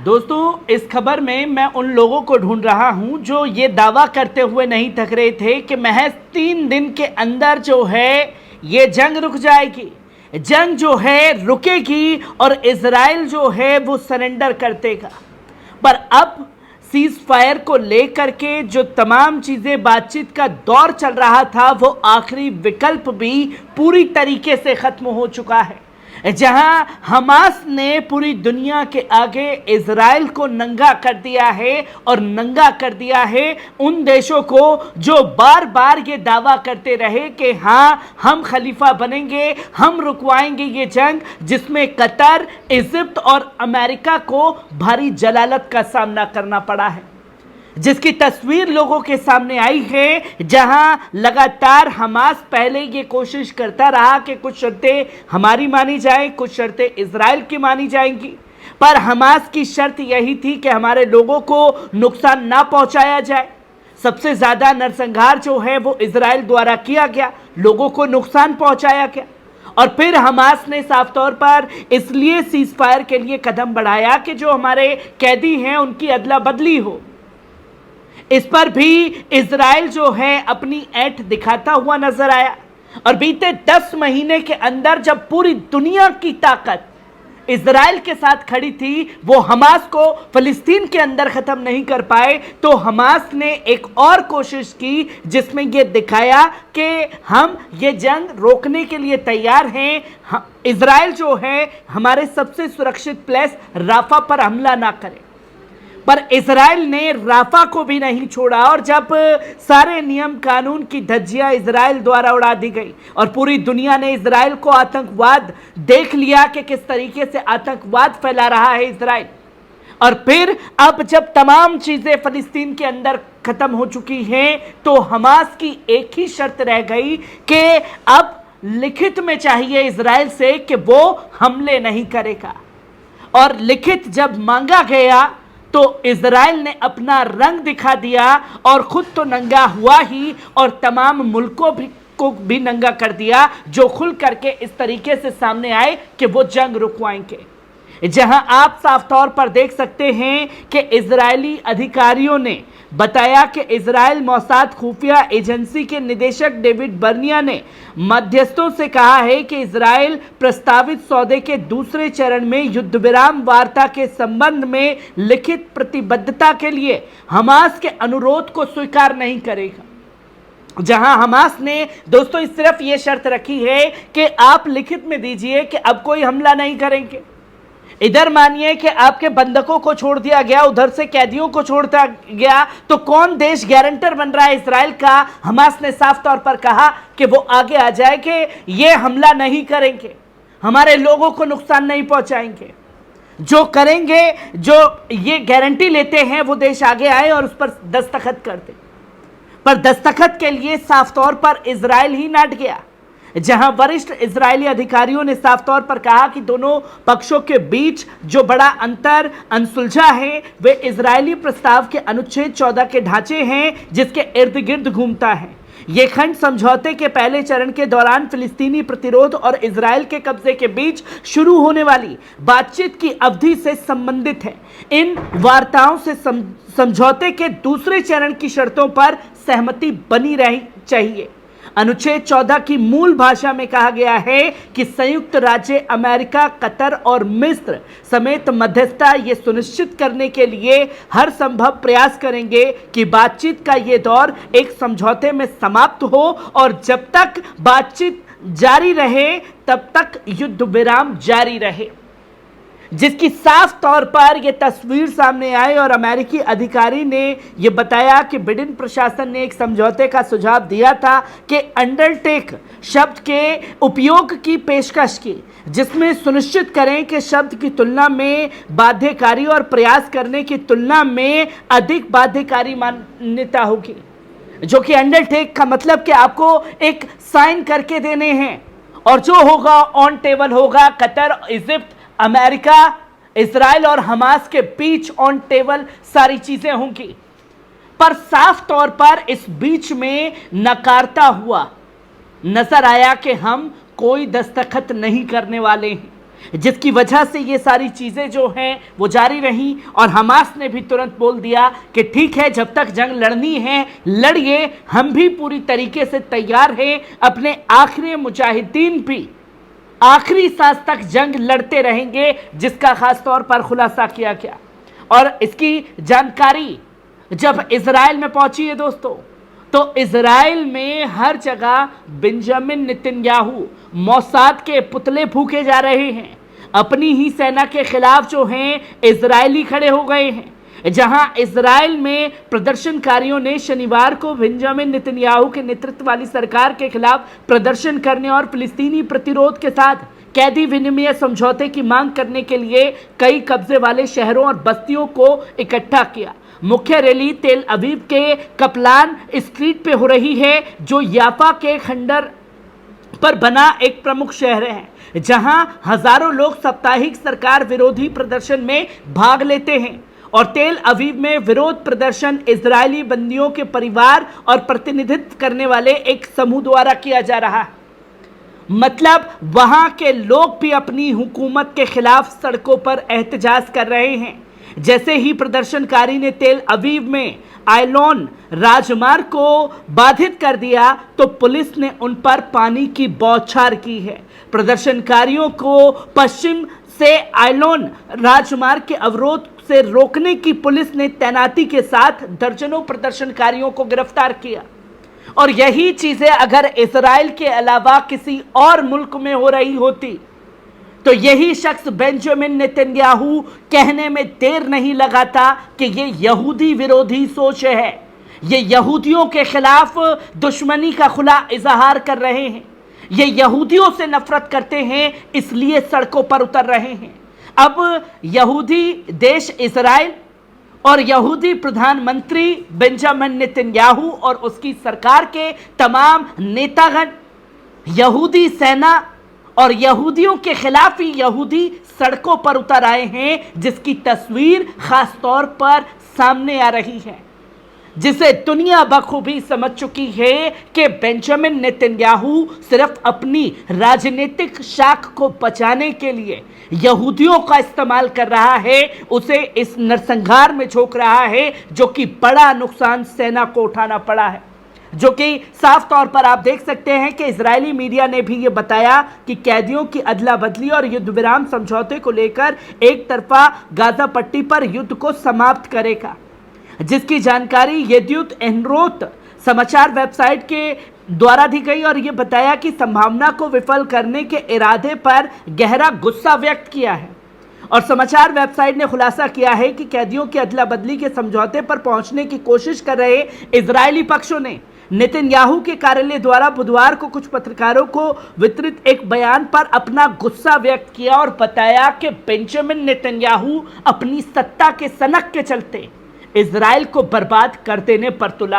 दोस्तों, इस खबर में मैं उन लोगों को ढूंढ रहा हूं जो ये दावा करते हुए नहीं थक रहे थे कि महज 3 दिन के अंदर जो है ये जंग रुक जाएगी, जंग जो है रुकेगी और इजराइल जो है वो सरेंडर कर देगा। पर अब सीज फायर को लेकर के जो तमाम चीज़ें बातचीत का दौर चल रहा था वो आखिरी विकल्प भी पूरी तरीके से ख़त्म हो चुका है, जहां हमास ने पूरी दुनिया के आगे इजराइल को नंगा कर दिया है और नंगा कर दिया है उन देशों को जो बार बार ये दावा करते रहे कि हाँ हम खलीफा बनेंगे, हम रुकवाएंगे ये जंग, जिसमें कतर, इजिप्ट और अमेरिका को भारी जलालत का सामना करना पड़ा है, जिसकी तस्वीर लोगों के सामने आई है। जहां लगातार हमास पहले ये कोशिश करता रहा कि कुछ शर्तें हमारी मानी जाएं, कुछ शर्तें इजराइल की मानी जाएंगी, पर हमास की शर्त यही थी कि हमारे लोगों को नुकसान ना पहुंचाया जाए। सबसे ज्यादा नरसंहार जो है वो इजराइल द्वारा किया गया, लोगों को नुकसान पहुंचाया गया। और फिर हमास ने साफ तौर पर इसलिए सीज फायर के लिए कदम बढ़ाया कि जो हमारे कैदी हैं उनकी अदला बदली हो। इस पर भी इजराइल जो है अपनी ऐठ दिखाता हुआ नजर आया और बीते 10 महीने के अंदर जब पूरी दुनिया की ताकत इजराइल के साथ खड़ी थी, वो हमास को फिलिस्तीन के अंदर खत्म नहीं कर पाए, तो हमास ने एक और कोशिश की जिसमें ये दिखाया कि हम ये जंग रोकने के लिए तैयार हैं। इजराइल जो है हमारे सबसे सुरक्षित प्लेस राफा पर हमला ना करे, पर इजराइल ने राफा को भी नहीं छोड़ा और जब सारे नियम कानून की धज्जियां इजराइल द्वारा उड़ा दी गई और पूरी दुनिया ने इजराइल को आतंकवाद देख लिया कि किस तरीके से आतंकवाद फैला रहा है इजराइल, और फिर अब जब तमाम चीजें फिलिस्तीन के अंदर खत्म हो चुकी हैं तो हमास की एक ही शर्त रह गई कि अब लिखित में चाहिए इजराइल से कि वो हमले नहीं करेगा। और लिखित जब मांगा गया तो इजराइल ने अपना रंग दिखा दिया और खुद तो नंगा हुआ ही और तमाम मुल्कों को भी नंगा कर दिया जो खुल करके इस तरीके से सामने आए कि वो जंग रुकवाएंगे। जहां आप साफ तौर पर देख सकते हैं कि इजरायली अधिकारियों ने बताया कि इजराइल मोसाद खुफिया एजेंसी के निदेशक डेविड बर्निया ने मध्यस्थों से कहा है कि इजराइल प्रस्तावित सौदे के दूसरे चरण में युद्ध विराम वार्ता के संबंध में लिखित प्रतिबद्धता के लिए हमास के अनुरोध को स्वीकार नहीं करेगा। जहां हमास ने दोस्तों सिर्फ ये शर्त रखी है कि आप लिखित में दीजिए कि अब कोई हमला नहीं करेंगे। इधर मानिए कि आपके बंधकों को छोड़ दिया गया, उधर से कैदियों को छोड़ दिया गया, तो कौन देश गारंटर बन रहा है इजराइल का? हमास ने साफ तौर पर कहा कि वो आगे आ जाए कि ये हमला नहीं करेंगे, हमारे लोगों को नुकसान नहीं पहुंचाएंगे। जो करेंगे, जो ये गारंटी लेते हैं वो देश आगे आए और उस पर दस्तखत कर दे। पर दस्तखत के लिए साफ तौर पर इजराइल ही नाट गया, जहां वरिष्ठ इजरायली अधिकारियों ने साफ तौर पर कहा कि दोनों पक्षों के बीच जो बड़ा अंतर अनसुलझा है वे इजरायली प्रस्ताव के अनुच्छेद 14 के ढांचे हैं, जिसके इर्द गिर्द घूमता है। ये खंड समझौते के पहले चरण के दौरान फिलिस्तीनी प्रतिरोध और इजराइल के कब्जे के बीच शुरू होने वाली बातचीत की अवधि से संबंधित है। इन वार्ताओं से समझौते के दूसरे चरण की शर्तों पर सहमति बनी रही चाहिए। अनुच्छेद 14 की मूल भाषा में कहा गया है कि संयुक्त राज्य अमेरिका, कतर और मिस्र समेत मध्यस्थता ये सुनिश्चित करने के लिए हर संभव प्रयास करेंगे कि बातचीत का ये दौर एक समझौते में समाप्त हो और जब तक बातचीत जारी रहे तब तक युद्ध विराम जारी रहे, जिसकी साफ तौर पर यह तस्वीर सामने आई। और अमेरिकी अधिकारी ने यह बताया कि बिडेन प्रशासन ने एक समझौते का सुझाव दिया था कि अंडरटेक शब्द के उपयोग की पेशकश की, जिसमें सुनिश्चित करें कि शब्द की तुलना में बाध्यकारी और प्रयास करने की तुलना में अधिक बाध्यकारी मान्यता होगी। जो कि अंडरटेक का मतलब कि आपको एक साइन करके देने हैं और जो होगा ऑन टेबल होगा। कतर, इजिप्ट, अमेरिका, इजराइल और हमास के बीच ऑन टेबल सारी चीजें होंगी, पर साफ तौर पर इस बीच में नकारता हुआ नजर आया कि हम कोई दस्तखत नहीं करने वाले हैं। जिसकी वजह से ये सारी चीज़ें जो हैं वो जारी रहीं। और हमास ने भी तुरंत बोल दिया कि ठीक है, जब तक जंग लड़नी है लड़िए, हम भी पूरी तरीके से तैयार हैं, अपने आखिरी मुजाहिदीन भी आखिरी सांस तक जंग लड़ते रहेंगे, जिसका खास तौर पर खुलासा किया गया। और इसकी जानकारी जब इजराइल में पहुंची है दोस्तों, तो इजराइल में हर जगह बेंजामिन नेतन्याहू मोसाद के पुतले फूके जा रहे हैं। अपनी ही सेना के खिलाफ जो हैं इजरायली खड़े हो गए हैं। जहां इजराइल में प्रदर्शनकारियों ने शनिवार को बेंजामिन नेतन्याहू के नेतृत्व वाली सरकार के खिलाफ प्रदर्शन करने और फिलिस्तीनी प्रतिरोध के साथ कैदी विनिमय समझौते की मांग करने के लिए कई कब्जे वाले शहरों और बस्तियों को इकट्ठा किया। मुख्य रैली तेल अवीव के कपलान स्ट्रीट पे हो रही है, जो याफा के खंडर पर बना एक प्रमुख शहर है, जहां हजारों लोग साप्ताहिक सरकार विरोधी प्रदर्शन में भाग लेते हैं। और तेल अवीव में विरोध प्रदर्शन इजरायली बंदियों के परिवार और प्रतिनिधित्व करने वाले एक समूह द्वारा किया जा रहा है। मतलब वहां के लोग भी अपनी हुकूमत के खिलाफ सड़कों पर एहतजाज कर रहे हैं। जैसे ही प्रदर्शनकारी ने तेल अवीव में आयलोन राजमार्ग को बाधित कर दिया, तो पुलिस ने उन पर पानी की बौछार की है। प्रदर्शनकारियों को पश्चिम से आयलोन राजमार्ग के अवरोध से रोकने की पुलिस ने तैनाती के साथ दर्जनों प्रदर्शनकारियों को गिरफ्तार किया। और यही चीजें अगर इजराइल के अलावा किसी और मुल्क में हो रही होती, तो यही शख्स बेंजामिन नेतन्याहू कहने में देर नहीं लगाता कि ये यहूदी विरोधी सोच है, ये यहूदियों के खिलाफ दुश्मनी का खुला इजहार कर रहे हैं, ये यहूदियों से नफरत करते हैं, इसलिए सड़कों पर उतर रहे हैं। अब यहूदी देश इजराइल और यहूदी प्रधानमंत्री बेंजामिन नेतन्याहू और उसकी सरकार के तमाम नेतागण, यहूदी सेना और यहूदियों के खिलाफ ही यहूदी सड़कों पर उतर आए हैं, जिसकी तस्वीर खास तौर पर सामने आ रही है, जिसे दुनिया बखूबी समझ चुकी है कि बेंजामिन नेतन्याहू सिर्फ अपनी राजनीतिक शाख को बचाने के लिए यहूदियों का इस्तेमाल कर रहा है, उसे इस नरसंहार में झोंक रहा है, जो कि बड़ा नुकसान सेना को उठाना पड़ा है। जो कि साफ तौर पर आप देख सकते हैं कि इजरायली मीडिया ने भी ये बताया कि कैदियों की अदला बदली और युद्ध विराम समझौते को लेकर एक तरफा गाजा पट्टी पर युद्ध को समाप्त करेगा, जिसकी जानकारी येदियुत एहरोत समाचार वेबसाइट के द्वारा दी गई। और ये बताया कि संभावना को विफल करने के इरादे पर गहरा गुस्सा व्यक्त किया है। और समाचार वेबसाइट ने खुलासा किया है कि कैदियों की अदला बदली के समझौते पर पहुंचने की कोशिश कर रहे इजरायली पक्षों ने नेतन्याहू के कार्यालय द्वारा बुधवार को कुछ पत्रकारों को वितरित एक बयान पर अपना गुस्सा व्यक्त किया और बताया कि बेंजामिन नेतन्याहू अपनी सत्ता के सनक के चलते इजराइल को बर्बाद कर देने पर तुला है।